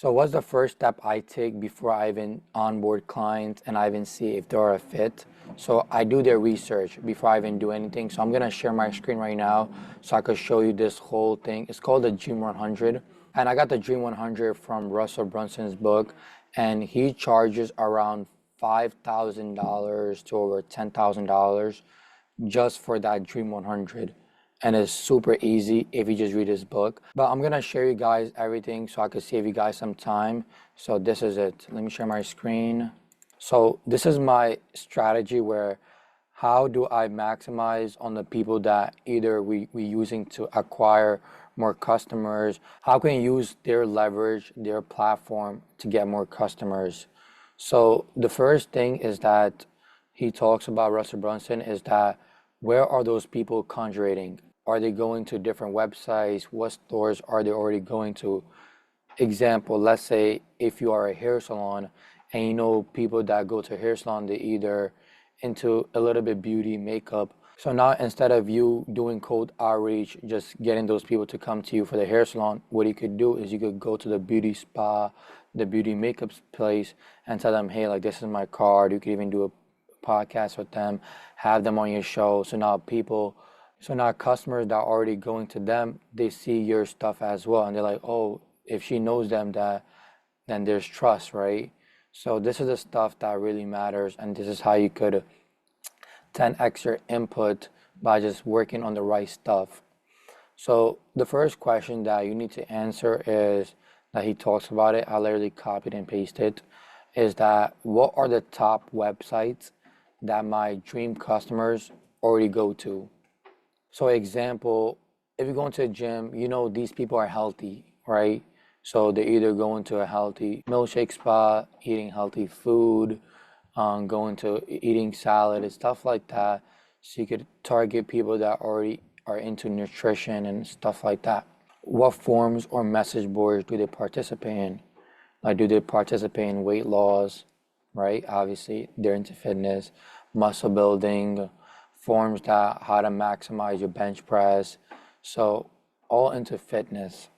So what's the first step I take before I even onboard clients and I even see if they're a fit? So I do their research before I even do anything. So I'm gonna share my screen right now so I could show you this whole thing. It's called the Dream 100. And I got the Dream 100 from Russell Brunson's book, and he charges around $5,000 to over $10,000 just for that Dream 100. And it's super easy if you just read his book. But I'm gonna share you guys everything so I could save you guys some time. So this is it. Let me share my screen. So this is my strategy where how do I maximize on the people that either we using to acquire more customers? How can you use their leverage, their platform to get more customers? So the first thing is that he talks about Russell Brunson is that where are those people congregating? Are they going to different websites? What stores are they already going to? Example, let's say if you are a hair salon and you know people that go to hair salon, they either into a little bit beauty, makeup. So now instead of you doing cold outreach, just getting those people to come to you for the hair salon, what you could do is you could go to the beauty spa, the beauty makeup place and tell them, hey, like this is my card. You could even do a podcast with them, have them on your show. So now customers that are already going to them, they see your stuff as well. And they're like, oh, if she knows them, that then there's trust, right? So this is the stuff that really matters. And this is how you could 10x your input by just working on the right stuff. So the first question that you need to answer is that he talks about it. I literally copied and pasted. Is that what are the top websites that my dream customers already go to? So example, if you go into a gym, you know these people are healthy, right? So they're either going to a healthy milkshake spot, eating healthy food, going to eating salad and stuff like that. So you could target people that already are into nutrition and stuff like that. What forms or message boards do they participate in? Like, do they participate in weight loss, right? Obviously, they're into fitness, muscle building, forms that how to maximize your bench press. So all into fitness.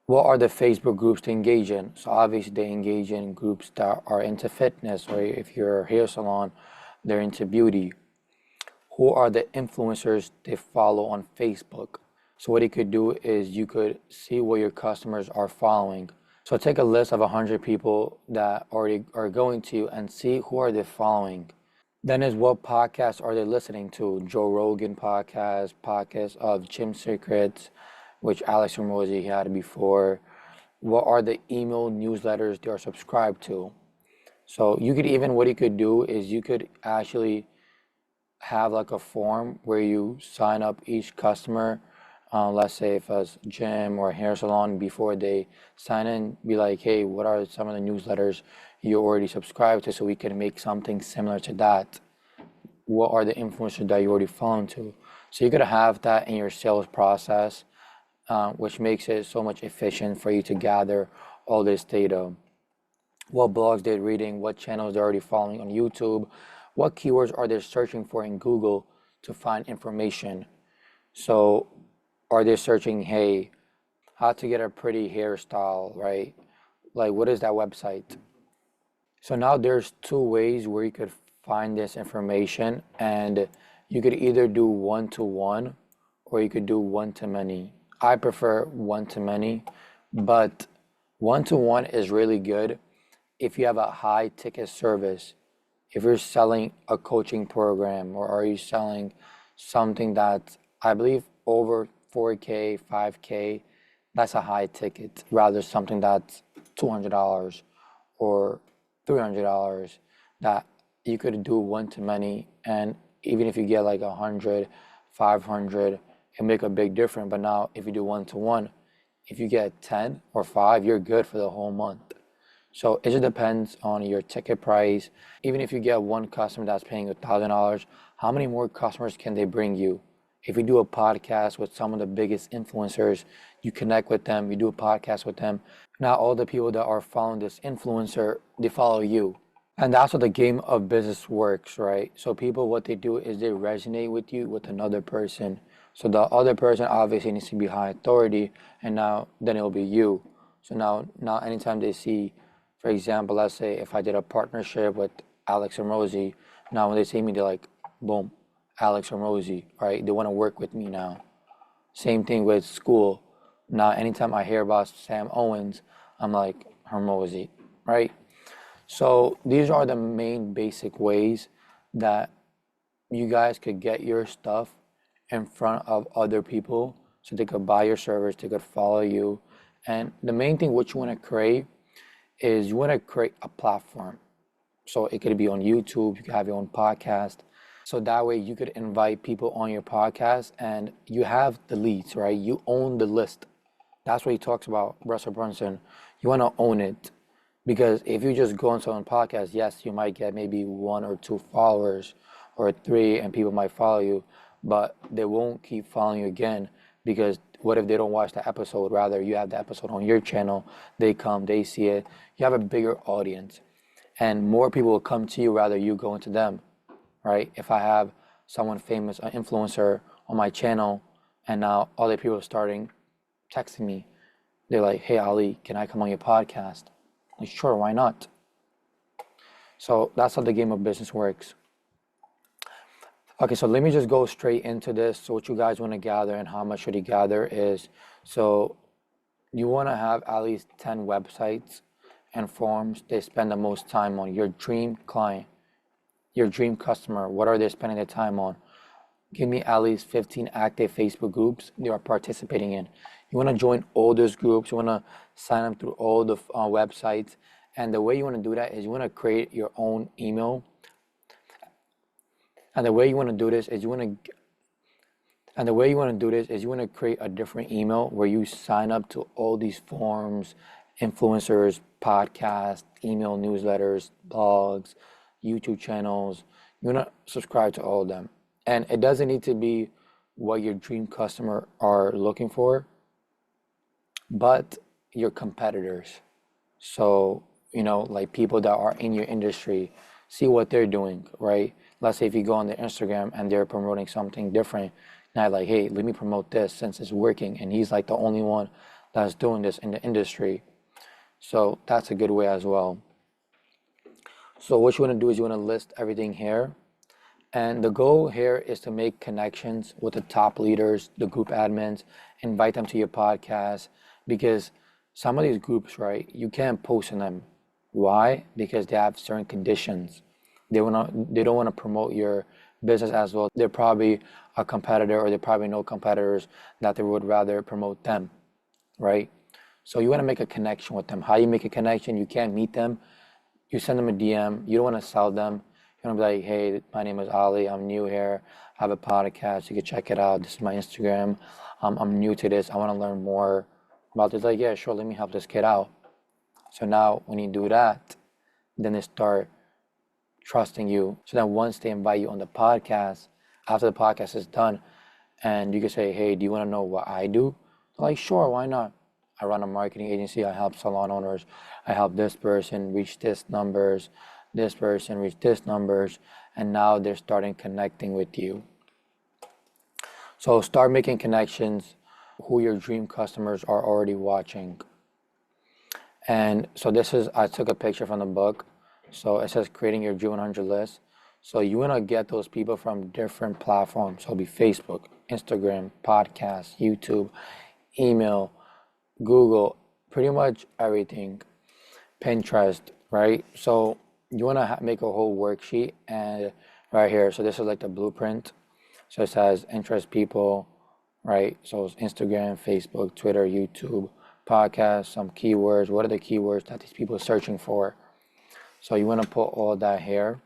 What are the Facebook groups to engage in? So obviously they engage in groups that are into fitness, or if you're a hair salon, they're into beauty. Who are the influencers they follow on Facebook? So what you could do is you could see what your customers are following. So take a list of 100 people that already are going to you and see who are they following. Then is what podcasts are they listening to? Joe Rogan podcast of Gym Secrets, which Alex Hormozi had before. What are the email newsletters they are subscribed to? So you could even, what you could do is you could actually have like a form where you sign up each customer. Let's say if it's gym or hair salon, before they sign in, be like, hey, what are some of the newsletters you already subscribe to so we can make something similar to that? What are the influencers that you already follow to? So you're gonna have that in your sales process, which makes it so much efficient for you to gather all this data. What blogs they're reading, what channels they're already following on YouTube, what keywords are they searching for in Google to find information. So are they searching, hey, how to get a pretty hairstyle, right? Like, what is that website? So now there's two ways where you could find this information, and you could either do one-to-one or you could do one-to-many. I prefer one-to-many, but one-to-one is really good if you have a high ticket service. If you're selling a coaching program, or are you selling something that I believe over 4K, 5K, that's a high ticket, rather something that's $200 or $300 that you could do one-to-many, and even if you get like 100, 500, it make a big difference. But now if you do one-to-one, if you get 10 or 5, you're good for the whole month. So it just depends on your ticket price. Even if you get one customer that's paying $1,000, how many more customers can they bring you? If you do a podcast with some of the biggest influencers, you connect with them, you do a podcast with them. Now all the people that are following this influencer, they follow you. And that's what the game of business works, right? So people, what they do is they resonate with you with another person. So the other person obviously needs to be high authority, and now then it'll be you. So now anytime they see, for example, let's say if I did a partnership with Alex and Rosie, now when they see me, they're like, boom, Alex and Rosie, right? They want to work with me now. Same thing with school. Now anytime I hear about Sam Owens, I'm like, Hermosi, right? So these are the main basic ways that you guys could get your stuff in front of other people so they could buy your service, they could follow you. And the main thing what you want to create is you want to create a platform. So it could be on YouTube, you could have your own podcast. So that way you could invite people on your podcast and you have the leads, right? You own the list. That's what he talks about, Russell Brunson. You want to own it. Because if you just go on someone's podcast, yes, you might get maybe 1 or 2 followers or 3, and people might follow you, but they won't keep following you again because what if they don't watch the episode? Rather, you have the episode on your channel, they come, they see it, you have a bigger audience, and more people will come to you rather you going to them, right? If I have someone famous, an influencer on my channel, and now other people are starting texting me, they're like, hey, Ali, can I come on your podcast? Like, sure, why not? So that's how the game of business works. Okay, so let me just go straight into this. So what you guys want to gather and how much should you gather is, so you want to have at least 10 websites and forums they spend the most time on. Your dream client, your dream customer, what are they spending their time on? Give me at least 15 active Facebook groups they are participating in. You want to join all those groups. You want to sign up through all the websites. And the way you want to do that is you want to create your own email. And the way you want to do this is you want to create a different email where you sign up to all these forums, influencers, podcasts, email newsletters, blogs, YouTube channels. You want to subscribe to all of them. And it doesn't need to be what your dream customer are looking for, but your competitors. So, like people that are in your industry, see what they're doing, right? Let's say if you go on their Instagram and they're promoting something different, now like, hey, let me promote this since it's working. And he's like the only one that's doing this in the industry. So that's a good way as well. So what you want to do is you want to list everything here. And the goal here is to make connections with the top leaders, the group admins, invite them to your podcast because some of these groups, right, you can't post in them. Why? Because they have certain conditions. They don't want to promote your business as well. They're probably a competitor or they probably know competitors that they would rather promote them, right? So you want to make a connection with them. How you make a connection? You can't meet them. You send them a DM. You don't want to sell them. You want to be like, hey, my name is Ali. I'm new here. I have a podcast. You can check it out. This is my Instagram. I'm new to this. I want to learn more about this. Like, yeah, sure. Let me help this kid out. So now when you do that, then they start trusting you. So then once they invite you on the podcast, after the podcast is done, and you can say, hey, do you want to know what I do? They're like, sure, why not? I run a marketing agency. I help salon owners. I help this person reach this numbers. This person reach this numbers. And now they're starting connecting with you. So start making connections who your dream customers are already watching. And so I took a picture from the book. So it says creating your Dream 100 list. So you want to get those people from different platforms. So it'll be Facebook, Instagram, podcast, YouTube, email, Google, pretty much everything, Pinterest, right? So you want to make a whole worksheet and right here. So this is like the blueprint. So it says interest people, right? So it's Instagram, Facebook, Twitter, YouTube, podcast, some keywords. What are the keywords that these people are searching for? So you want to put all that here.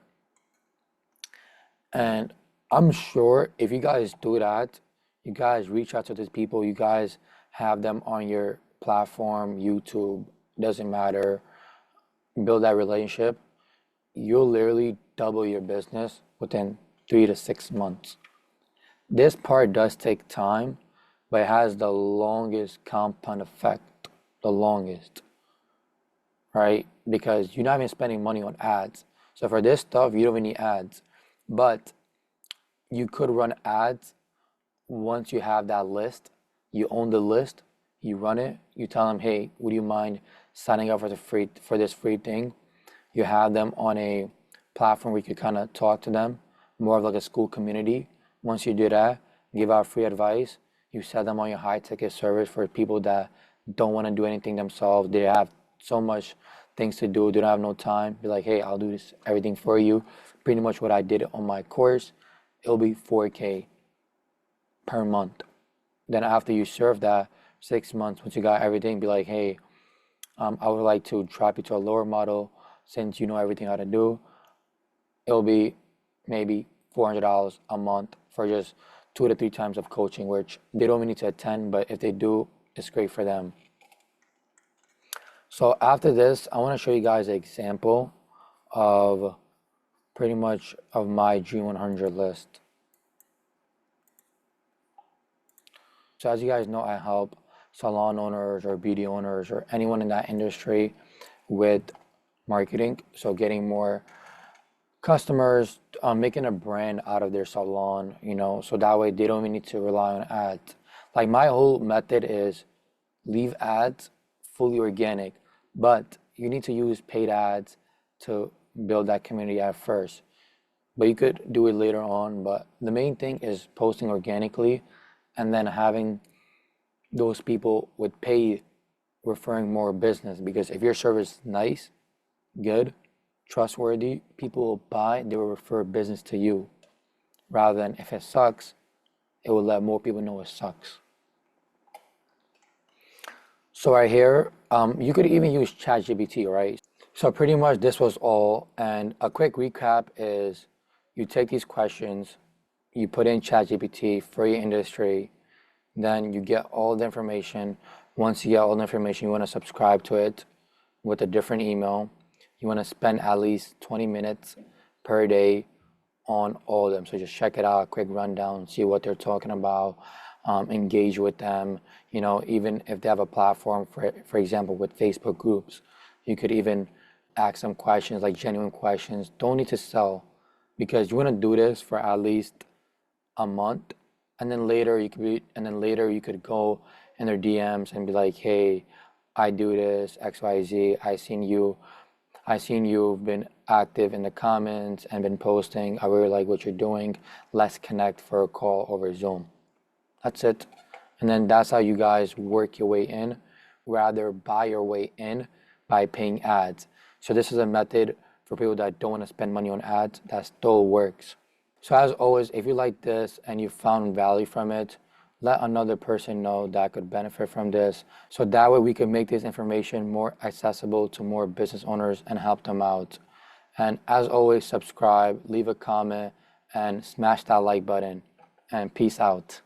And I'm sure if you guys do that, you guys reach out to these people, you guys have them on your platform, YouTube, doesn't matter, build that relationship, you'll literally double your business within 3 to 6 months. This part does take time, but it has the longest compound effect, the longest, right? Because you're not even spending money on ads. So for this stuff, you don't even need ads, but you could run ads once you have that list, you own the list, you run it, you tell them, hey, would you mind signing up for this free thing? You have them on a platform where you could kind of talk to them, more of like a school community. Once you do that, give out free advice. You set them on your high ticket service for people that don't want to do anything themselves. They have so much things to do. They don't have no time. Be like, hey, I'll do this everything for you. Pretty much what I did on my course. It'll be 4K per month. Then after you serve that 6 months, once you got everything, be like, hey, I would like to drop you to a lower model since you know everything how to do. It'll be maybe $400 a month for just 2 to 3 times of coaching, which they don't even need to attend, but if they do, it's great for them. So after this, I want to show you guys an example of pretty much of my G100 list. So as you guys know, I help salon owners or beauty owners or anyone in that industry with marketing. So getting more customers, making a brand out of their salon, so that way they don't even need to rely on ads. Like my whole method is leave ads fully organic, but you need to use paid ads to build that community at first. But you could do it later on. But the main thing is posting organically and then having those people with paid referring more business. Because if your service is nice, good, trustworthy, people will buy, they will refer business to you. Rather than if it sucks, it will let more people know it sucks. So right here, you could even use ChatGPT, right? So pretty much this was all. And a quick recap is you take these questions, you put in ChatGPT for your industry, then you get all the information. Once you get all the information, you want to subscribe to it with a different email. You want to spend at least 20 minutes per day on all of them. So just check it out, quick rundown, see what they're talking about, engage with them. Even if they have a platform, for example, with Facebook groups, you could even ask them questions, like genuine questions. Don't need to sell, because you want to do this for at least a month, and then later you could go in their DMs and be like, hey, I do this XYZ. I seen you've been active in the comments and been posting. I really like what you're doing. Let's connect for a call over Zoom. That's it. And then that's how you guys work your way in, rather buy your way in by paying ads. So this is a method for people that don't want to spend money on ads that still works. So as always, if you like this and you found value from it, let another person know that could benefit from this. So that way we can make this information more accessible to more business owners and help them out. And as always, subscribe, leave a comment, and smash that like button. And peace out.